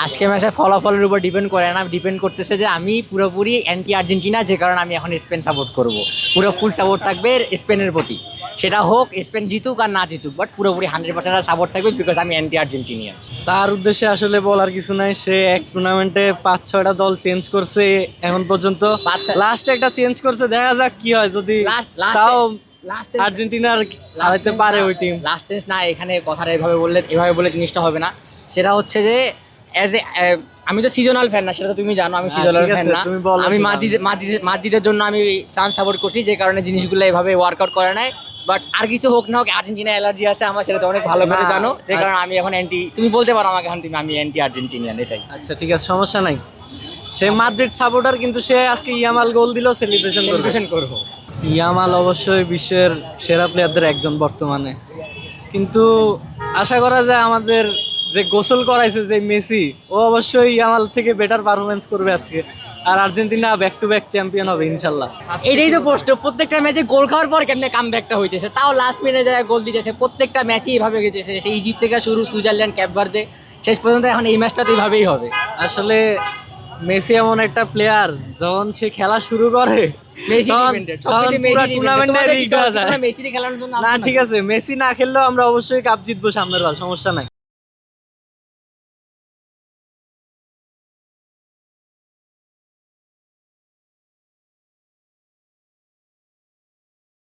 আজকে ম্যাচের ফলাফলের উপর ডিপেন্ড করে না, ডিপেন্ড করতেছে যে আমি পুরোপুরি অ্যান্টি আর্জেন্টিনা, যে কারণে আমি এখন স্পেন সাপোর্ট করব। পুরো ফুল সাপোর্ট থাকবে স্পেনের প্রতি, সেটা হোক স্পেন জিতুক আর না জিতুক, বাট পুরোপুরি 100% সাপোর্ট থাকবে, বিকজ আমি অ্যান্টি আর্জেন্টিনিয়ান। তার উদ্দেশ্যে আসলে বলার কিছু নাই, সে এক টুর্নামেন্টে 5-6টা দল চেঞ্জ করছে এখন পর্যন্ত, লাস্টে একটা চেঞ্জ করছে, দেখা যাক কি হয়, যদি তাও আর্জেন্টিনার হারাতে পারে ওই টিম। লাস্ট চেঞ্জ না, এখানে কথাটা এভাবে বলে জিনিসটা হবে না। সেটা হচ্ছে যে অ্যাজ এ আমি তো সিজনাল ফ্যান না, সেটা তো তুমি জানো, আমি সিজনাল ঠিক আছে, ফ্যান না। তুমি বলো আমি সেটা। মাদ্রিদের জন্য আমি ফ্রান্স সাপোর্ট করছি, যে কারণে জিনিসগুলো এভাবে ওয়ার্কআউট করে নেয়। বাট আর কিছু হোক না হোক, আর্জেন্টিনা অ্যালার্জি আছে আমার, সেটা তো অনেক ভালো করে না, জানো, যে কারণে আচ্ছা। আমি এখন অ্যান্টি, তুমি বলতে পারো আমাকে এখন, তুমি আমি অ্যান্টি আর্জেন্টিনিয়ান, এটাই। আচ্ছা ঠিক আছে, সমস্যা নাই। সে মাদ্রিদ সাপোর্টার, কিন্তু সে আজকে ইয়ামাল গোল দিল, সেলিব্রেশন করবে। সেলিব্রেশন করবো। ইয়ামাল অবশ্যই বিশ্বের সেরা প্লেয়ারদের একজন বর্তমানে, কিন্তু আশা করা যায় আমাদের যে গোসল করাইছে যে মেসি, ও অবশ্যই ইয়ামাল থেকে বেটার পারফরমেন্স করবে আজকে, আর Argentina back to back champion হবে ইনশাল্লাহ। এটাই তো প্রশ্ন, প্রত্যেকটা ম্যাচে গোল খাওয়ার পর কেমনে কাম ব্যাকটা হইতেছে, তাও লাস্ট মিনিটে যায় গোল দিতেছে, প্রত্যেকটা ম্যাচই এইভাবে গেতেছে, সেই ইজিপ্ট থেকে শুরু, সুইজারল্যান্ড, ক্যাপ ভার্দে, শেষ পর্যন্ত এখন এই ম্যাচটা তো এইভাবেই হবে। আসলে মেসি এমন একটা প্লেয়ার, যখন সে খেলা শুরু করে মেসি তখন ডিপেন্ডেড, তখন পুরো টুর্নামেন্টে রিগ হয়ে যায়। মেসি খেলানোর জন্য না ঠিক আছে, মেসি না খেললেও আমরা অবশ্যই কাপ জিতবো সামনের বার, সমস্যা নাই।